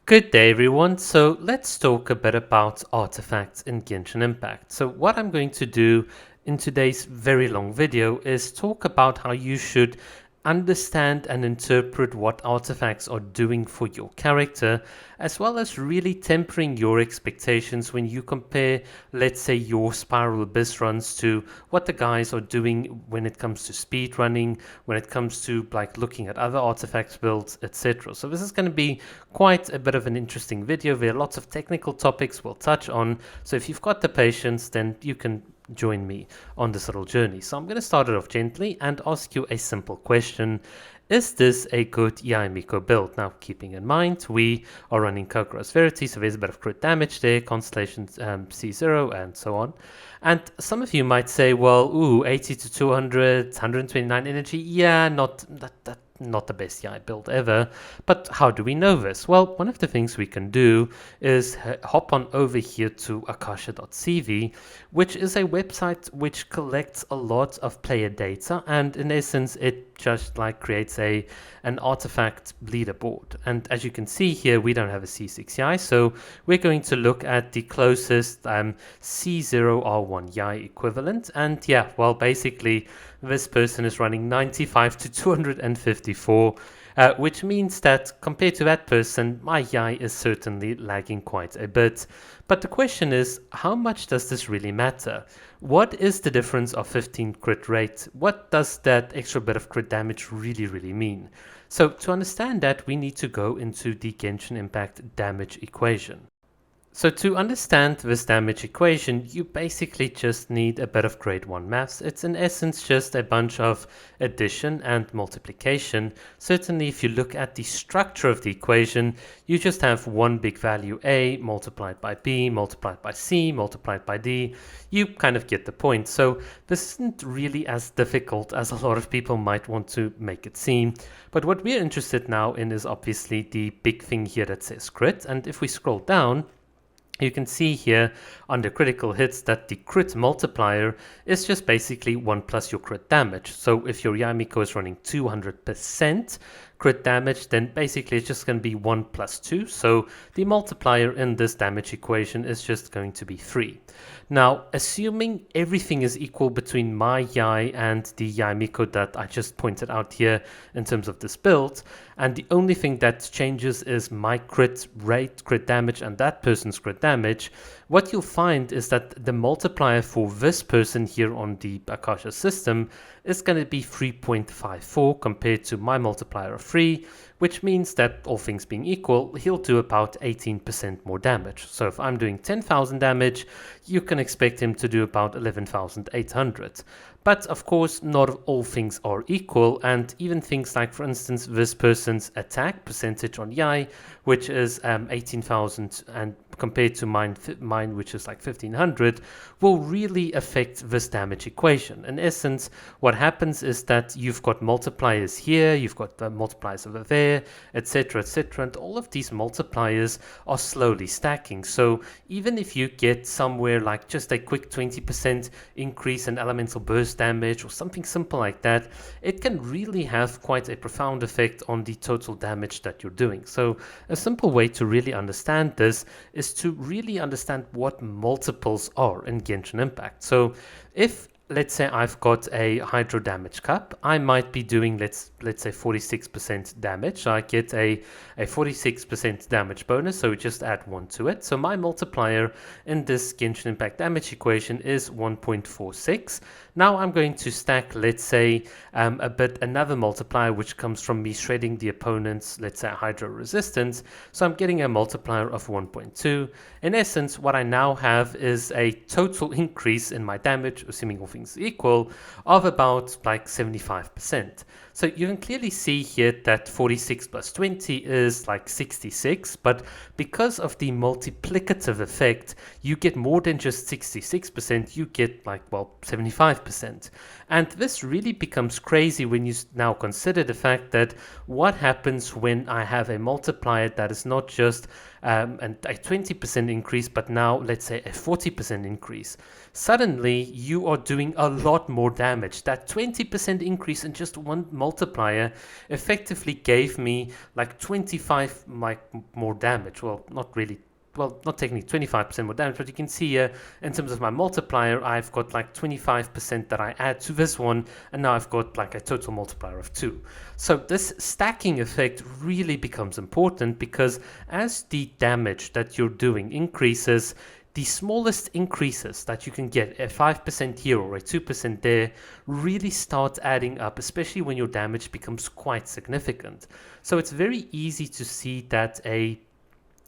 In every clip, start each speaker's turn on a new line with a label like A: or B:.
A: Good day everyone, so let's talk a bit about artifacts in Genshin Impact. So what I'm going to do in today's very long video is talk about how you should understand and interpret what artifacts are doing for your character, as well as really tempering your expectations when you compare, let's say, your Spiral Abyss runs to what the guys are doing when it comes to speedrunning, when it comes to like looking at other artifacts builds, etc. So this is going to be quite a bit of an interesting video. There are lots of technical topics we'll touch on, so if you've got the patience, then you can join me on this little journey. So I'm going to start it off gently and ask you a simple question. Is this a good Yaimiko build? Now, keeping in mind, we are running Kokoro's Verity, so there's a bit of crit damage there, Constellation C0, and so on. And some of you might say, well, 80 to 200, 129 energy, yeah, not the best Yai build ever. But how do we know this? Well, one of the things we can do is hop on over here to akasha.cv, which is a website which collects a lot of player data, and in essence it just like creates an artifact leaderboard. And as you can see here, we don't have a C6 Yai, so we're going to look at the closest C0R1 Yai equivalent. And yeah, well, basically this person is running 95 to 254, which means that compared to that person, my Yai is certainly lagging quite a bit. But the question is, how much does this really matter? What is the difference of 15 crit rate? What does that extra bit of crit damage really mean? So to understand that, we need to go into the Genshin Impact damage equation. So to understand this damage equation, you basically just need a bit of grade 1 maths. It's in essence just a bunch of addition and multiplication. Certainly if you look at the structure of the equation, you just have one big value A multiplied by B multiplied by C multiplied by D. You kind of get the point. So this isn't really as difficult as a lot of people might want to make it seem. But what we're interested now in is obviously the big thing here that says crit. And if we scroll down, you can see here under critical hits that the crit multiplier is just basically 1 plus your crit damage. So if your Yaimiko is running 200% crit damage, then basically it's just going to be 1 plus 2. So the multiplier in this damage equation is just going to be 3. Now, assuming everything is equal between my Yai and the Yaimiko that I just pointed out here in terms of this build, and the only thing that changes is my crit rate, crit damage, and that person's crit damage, what you'll find is that the multiplier for this person here on the Akasha system is going to be 3.54 compared to my multiplier of 3, which means that all things being equal, he'll do about 18% more damage. So if I'm doing 10,000 damage, you can expect him to do about 11,800. But of course, not all things are equal, and even things like, for instance, this person's attack percentage on Yai, which is 18,000, and compared to mine, which is like 1,500, will really affect this damage equation. In essence, what happens is that you've got multipliers here, you've got the multipliers over there, etc., and all of these multipliers are slowly stacking. So even if you get somewhere like just a quick 20% increase in elemental burst damage or something simple like that, it can really have quite a profound effect on the total damage that you're doing. So a simple way to really understand this is to really understand what multiples are in Genshin Impact. So if let's say I've got a hydro damage cup, I might be doing let's say 46% damage. So I get a 46% damage bonus, so we just add 1 to it. So my multiplier in this Genshin Impact damage equation is 1.46. Now I'm going to stack, let's say, another multiplier which comes from me shredding the opponent's, let's say, hydro resistance. So I'm getting a multiplier of 1.2. In essence, what I now have is a total increase in my damage, assuming all things equal, of about like 75%. So you can clearly see here that 46 plus 20 is like 66, but because of the multiplicative effect, you get more than just 66%, you get like, well, 75%. And this really becomes crazy when you now consider the fact that what happens when I have a multiplier that is not just a 20% increase, but now let's say a 40% increase. Suddenly you are doing doing a lot more damage. That 20% increase in just one multiplier effectively gave me like 25 more damage. Well, not really. Well, not technically 25% more damage, but you can see here in terms of my multiplier, I've got like 25% that I add to this one, and now I've got like a total multiplier of 2. So this stacking effect really becomes important, because as the damage that you're doing increases, the smallest increases that you can get, a 5% here or a 2% there, really start adding up, especially when your damage becomes quite significant. So it's very easy to see that a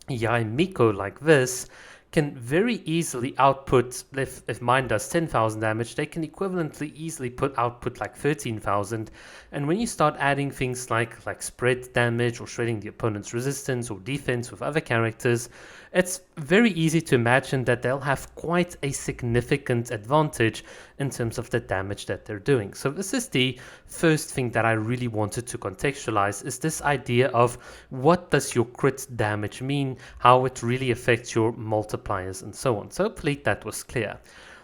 A: Yai Miko like this can very easily output, if mine does 10,000 damage, they can equivalently easily output like 13,000. And when you start adding things like spread damage or shredding the opponent's resistance or defense with other characters, it's very easy to imagine that they'll have quite a significant advantage in terms of the damage that they're doing. So this is the first thing that I really wanted to contextualize, is this idea of what does your crit damage mean, how it really affects your multipliers and so on. So hopefully that was clear.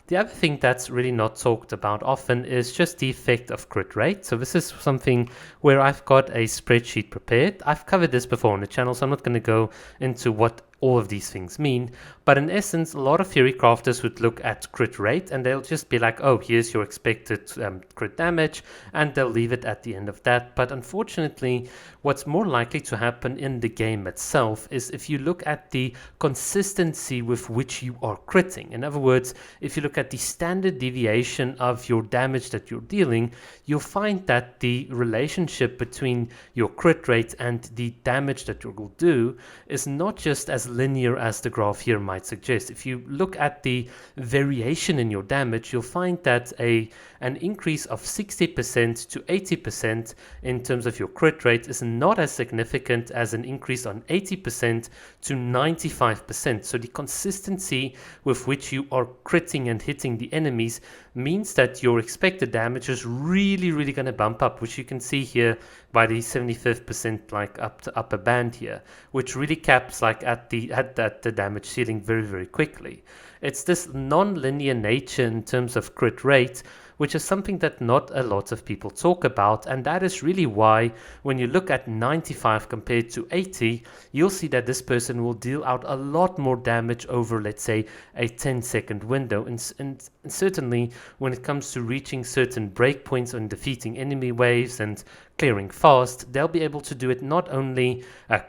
A: The other thing that's really not talked about often is just the effect of crit rate. So this is something where I've got a spreadsheet prepared. I've covered this before on the channel, so I'm not going to go into what all of these things mean, but in essence, a lot of theory crafters would look at crit rate and they'll just be like, oh, here's your expected crit damage, and they'll leave it at the end of that. But unfortunately, what's more likely to happen in the game itself is if you look at the consistency with which you are critting. In other words, if you look at the standard deviation of your damage that you're dealing, you'll find that the relationship between your crit rate and the damage that you will do is not just as linear as the graph here might suggest. If you look at the variation in your damage, you'll find that an increase of 60% to 80% in terms of your crit rate is not as significant as an increase on 80% to 95%. So the consistency with which you are critting and hitting the enemies means that your expected damage is really going to bump up, which you can see here by the 75% like upper band here, which really caps like at the damage ceiling very quickly. It's this non-linear nature in terms of crit rate, which is something that not a lot of people talk about, and that is really why when you look at 95 compared to 80, you'll see that this person will deal out a lot more damage over, let's say, a 10-second window, and certainly when it comes to reaching certain breakpoints on defeating enemy waves and clearing fast, they'll be able to do it not only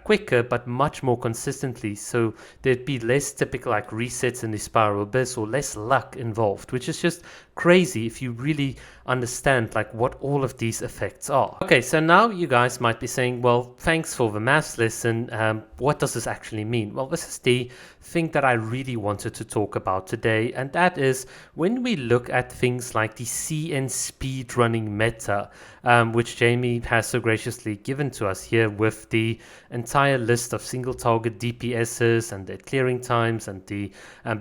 A: quicker but much more consistently. So there'd be less typical like resets in the spiral abyss or less luck involved, which is just crazy if you really understand like what all of these effects are. Okay, so now you guys might be saying, well, thanks for the maths lesson. What does this actually mean? Well, this is the thing that I really wanted to talk about today, and that is when we look at things like the CN speedrunning meta, which Jamie has so graciously given to us here with the entire list of single target DPSs and their clearing times and the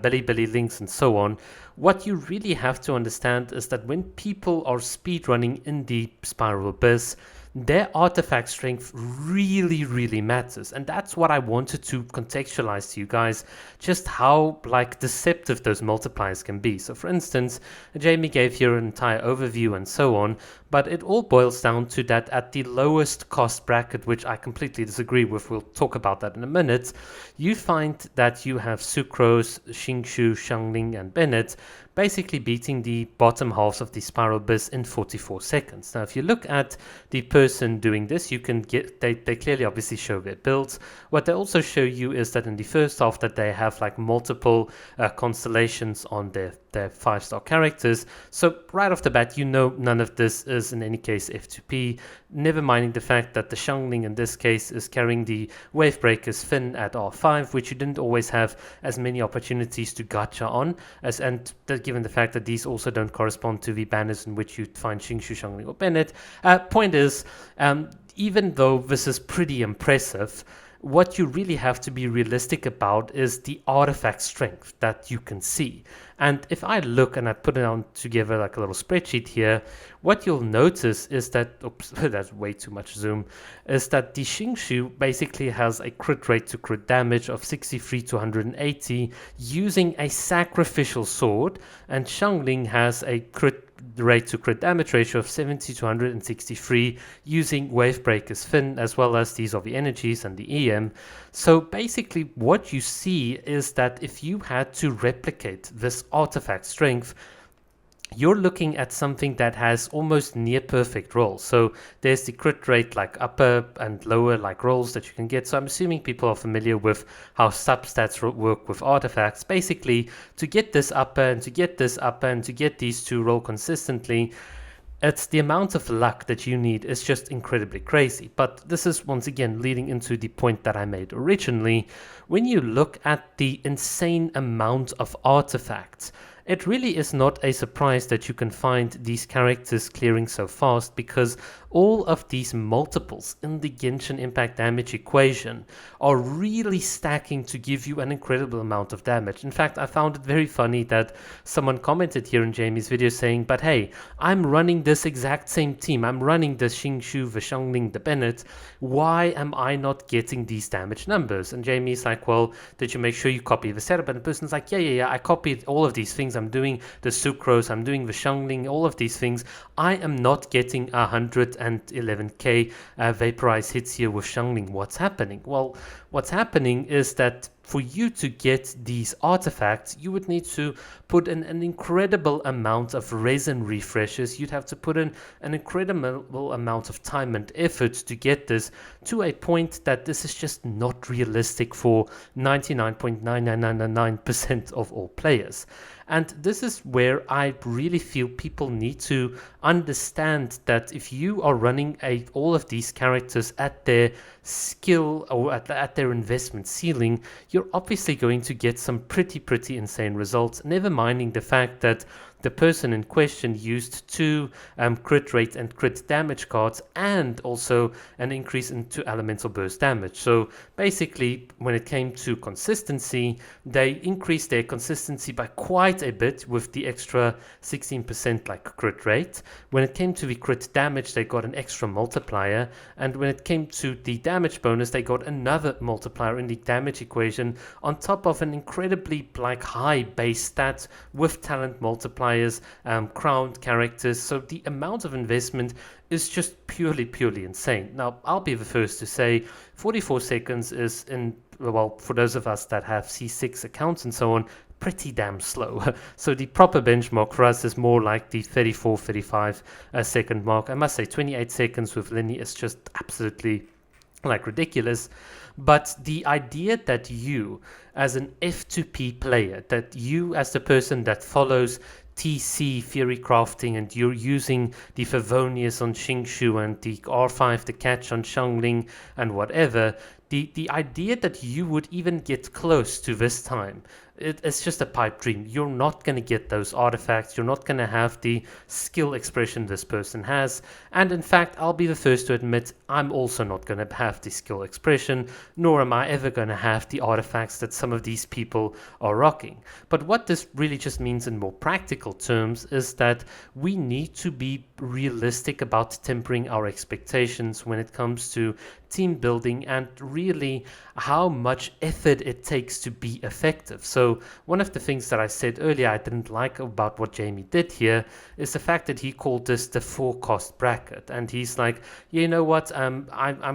A: belly links and so on. What you really have to understand is that when people are speedrunning in the spiral abyss, their artifact strength really matters, and that's what I wanted to contextualize to you guys, just how like deceptive those multipliers can be. So for instance, Jamie gave here an entire overview and so on, but it all boils down to that at the lowest cost bracket, which I completely disagree with, we'll talk about that in a minute, you find that you have Sucrose, Xingshu, Xiangling and Bennett basically beating the bottom halves of the spiral abyss in 44 seconds. Now if you look at the person doing this, you can get, they clearly obviously show their builds. What they also show you is that in the first half that they have like multiple constellations on their 5-star characters. So right off the bat, you know none of this is in any case F2P, never minding the fact that the Xiangling in this case is carrying the Wavebreaker's Fin at R5, which you didn't always have as many opportunities to gacha on, given the fact that these also don't correspond to the banners in which you'd find Xingshu, Xiangling or Bennett. Point is, even though this is pretty impressive, what you really have to be realistic about is the artifact strength that you can see. And if I look and I put it on together like a little spreadsheet here, what you'll notice is that, oops, that's way too much zoom, is that the Xingshu basically has a crit rate to crit damage of 63 to 180 using a sacrificial sword, and Xiangling has a crit rate to crit damage ratio of 70 to 163 using Wavebreaker's Fin, as well as these are the energies and the EM. So basically what you see is that if you had to replicate this artifact strength, you're looking at something that has almost near perfect rolls. So there's the crit rate like upper and lower like rolls that you can get. So I'm assuming people are familiar with how substats work with artifacts. Basically, to get this upper and to get this upper and to get these to roll consistently, it's the amount of luck that you need is just incredibly crazy. But this is once again leading into the point that I made originally. When you look at the insane amount of artifacts, it really is not a surprise that you can find these characters clearing so fast, because all of these multiples in the Genshin impact damage equation are really stacking to give you an incredible amount of damage. In fact, I found it very funny that someone commented here in Jamie's video saying, but hey, I'm running this exact same team. I'm running the Xingshu, the Xiangling, the Bennett. Why am I not getting these damage numbers? And Jamie's like, well, did you make sure you copy the setup? And the person's like, yeah, I copied all of these things. I'm doing the Sucrose, I'm doing the Xiangling, all of these things. I am not getting 111k vaporized hits here with Xiangling. What's happening? Well, what's happening is that for you to get these artifacts, you would need to put in an incredible amount of resin refreshes. You'd have to put in an incredible amount of time and effort to get this to a point that this is just not realistic for 99.99999% of all players. And this is where I really feel people need to understand that if you are running all of these characters at their skill or at their investment ceiling, you're obviously going to get some pretty insane results, never minding the fact that the person in question used two crit rate and crit damage cards and also an increase into elemental burst damage. So basically, when it came to consistency, they increased their consistency by quite a bit with the extra 16% like crit rate. When it came to the crit damage, they got an extra multiplier, and when it came to the damage bonus, they got another multiplier in the damage equation on top of an incredibly like high base stat with talent multipliers, crowned characters. So the amount of investment is just purely insane. Now, I'll be the first to say 44 seconds is, well, for those of us that have C6 accounts and so on, pretty damn slow. So the proper benchmark for us is more like the 35 second mark. I must say 28 seconds with Linny is just absolutely like ridiculous. But the idea that you as an F2P player, that you as the person that follows TC theory crafting and you're using the Favonius on Xingshu and the R5 the catch on Xiangling and whatever, the idea that you would even get close to this time, it's just a pipe dream. You're not going to get those artifacts. You're not going to have the skill expression this person has. And in fact, I'll be the first to admit I'm also not going to have the skill expression, nor am I ever going to have the artifacts that some of these people are rocking. But what this really just means in more practical terms is that we need to be realistic about tempering our expectations when it comes to team building and really how much effort it takes to be effective. So one of the things that I said earlier I didn't like about what Jamie did here is the fact that he called this the 4-cost bracket, and he's like, you know what, I'm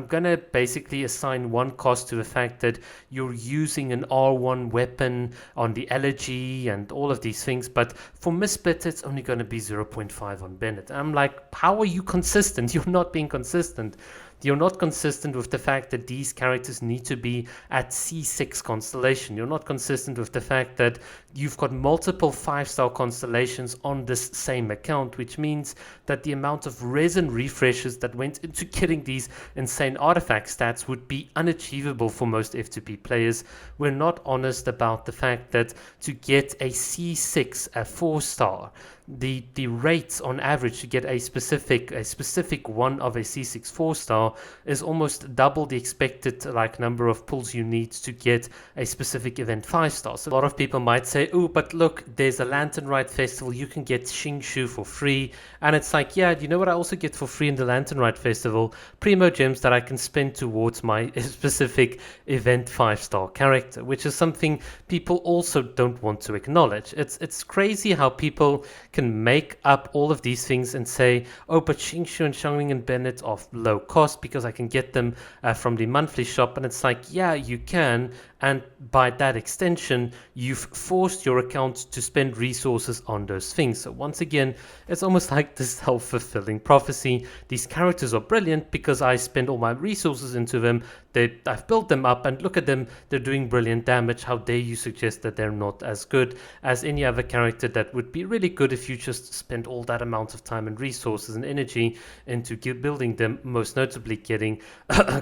A: gonna basically assign one cost to the fact that you're using an R1 weapon on the elegy and all of these things, but for Misbit it's only going to be 0.5 on Bennett. And I'm like, how are you consistent? You're not being consistent. You're not consistent with the fact that these characters need to be at C6 constellation. You're not consistent with the fact that you've got multiple 5-star constellations on this same account, which means that the amount of resin refreshes that went into getting these insane artifact stats would be unachievable for most F2P players. We're not honest about the fact that to get a C6, a 4-star, the rates on average to get a specific one of a C6 4-star 5-star is almost double the expected like number of pulls you need to get a specific event 5-star. So a lot of people might say, oh, but look, there's a Lantern Rite Festival, you can get Xingshu for free. And it's like, yeah, you know what I also get for free in the Lantern Rite Festival? Primo gems that I can spend towards my specific event 5-star character, which is something people also don't want to acknowledge. It's crazy how people can make up all of these things and say, oh, but Xingshu and Xiangling and Bennett are low cost because I can get them from the monthly shop. And it's like, yeah, you can. And by that extension, you've forced your account to spend resources on those things. So once again, it's almost like this self-fulfilling prophecy. These characters are brilliant because I spend all my resources into them. I've built them up, and look at them, they're doing brilliant damage. How dare you suggest that they're not as good as any other character that would be really good if you just spent all that amount of time and resources and energy into building them, most notably getting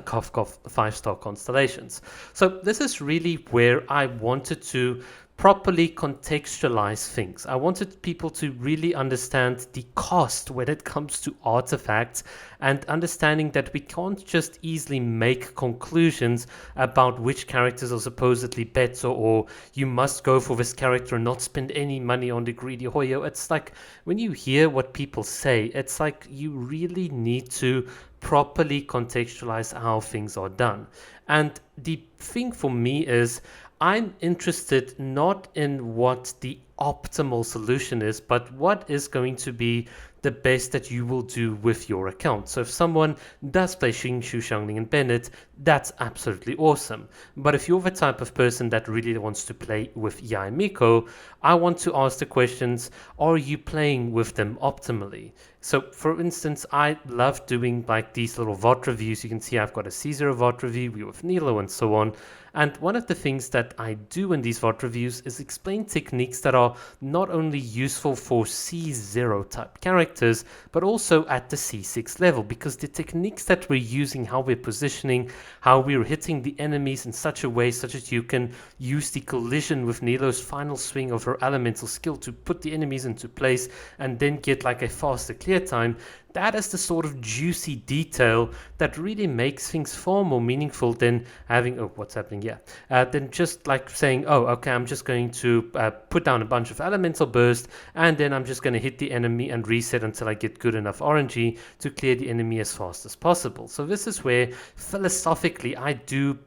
A: cough cough 5-star constellations. So this is really where I wanted to properly contextualize things. I wanted people to really understand the cost when it comes to artifacts, and understanding that we can't just easily make conclusions about which characters are supposedly better, or you must go for this character and not spend any money on the greedy Hoyo. It's like, when you hear what people say, it's like you really need to properly contextualize how things are done. And the thing for me is, I'm interested not in what the optimal solution is, but what is going to be the best that you will do with your account. So if someone does play Xingshu, Xiangling, and Bennett, that's absolutely awesome. But if you're the type of person that really wants to play with Yae Miko, I want to ask the questions, are you playing with them optimally? So for instance, I love doing like these little VOD reviews. You can see I've got a C0 VOD review with Nilo and so on. And one of the things that I do in these VOD reviews is explain techniques that are not only useful for C0 type characters, but also at the C6 level, because the techniques that we're using, how we're positioning, how we're hitting the enemies in such a way such that you can use the collision with Nilo's final swing of her elemental skill to put the enemies into place and then get like a faster clear time. That is the sort of juicy detail that really makes things far more meaningful than having, oh, what's happening here? Than just like saying, oh, okay, I'm just going to put down a bunch of elemental burst, and then I'm just going to hit the enemy and reset until I get good enough RNG to clear the enemy as fast as possible. So this is where philosophically I do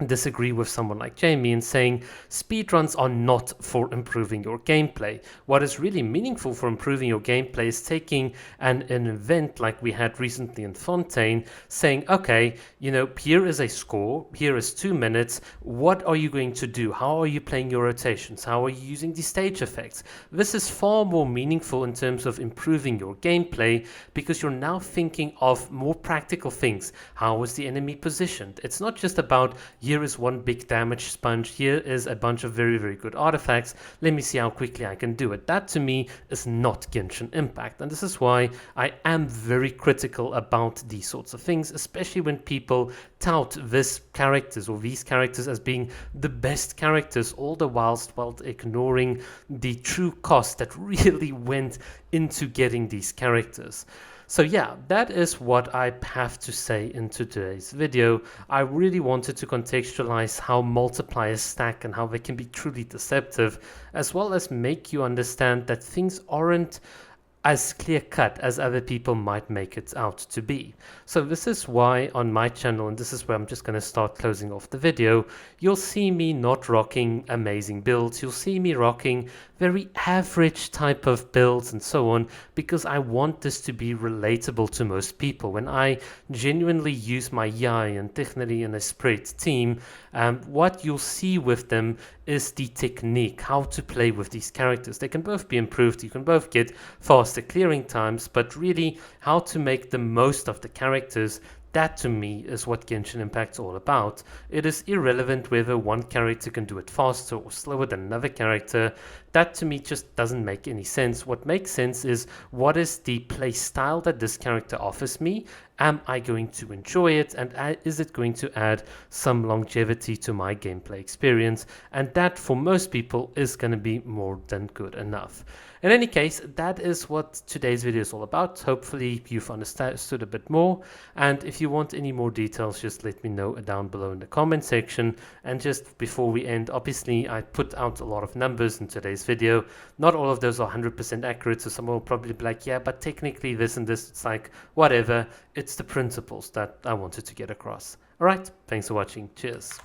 A: disagree with someone like Jamie in saying speedruns are not for improving your gameplay. What is really meaningful for improving your gameplay is taking an event like we had recently in Fontaine, saying, okay, you know, here is a score, here is 2 minutes, what are you going to do? How are you playing your rotations? How are you using the stage effects? This is far more meaningful in terms of improving your gameplay, because you're now thinking of more practical things. How was the enemy positioned? It's not just about, here is one big damage sponge, here is a bunch of very, very good artifacts, let me see how quickly I can do it. That to me is not Genshin Impact, and this is why I am very critical about these sorts of things, especially when people tout these characters as being the best characters, all the whilst ignoring the true cost that really went into getting these characters. So yeah, that is what I have to say in today's video. I really wanted to contextualize how multipliers stack and how they can be truly deceptive, as well as make you understand that things aren't as clear-cut as other people might make it out to be. So this is why on my channel, and this is where I'm just going to start closing off the video, you'll see me not rocking amazing builds. You'll see me rocking very average type of builds and so on, because I want this to be relatable to most people. When I genuinely use my Yae and Technery and Esprit team, what you'll see with them is the technique, how to play with these characters. They can both be improved, you can both get faster clearing times, but really how to make the most of the characters. That to me is what Genshin Impact's all about. It is irrelevant whether one character can do it faster or slower than another character. That to me just doesn't make any sense. What makes sense is, what is the play style that this character offers me, Am I going to enjoy it, and is it going to add some longevity to my gameplay experience? And that for most people is going to be more than good enough. In any case, that is what today's video is all about. Hopefully you've understood a bit more, and if you want any more details, just let me know down below in the comment section. And just before we end, obviously I put out a lot of numbers in today's video. Not all of those are 100% accurate, so someone will probably be like, yeah, but technically this and this. It's like, whatever, it's the principles that I wanted to get across. Alright, thanks for watching, cheers.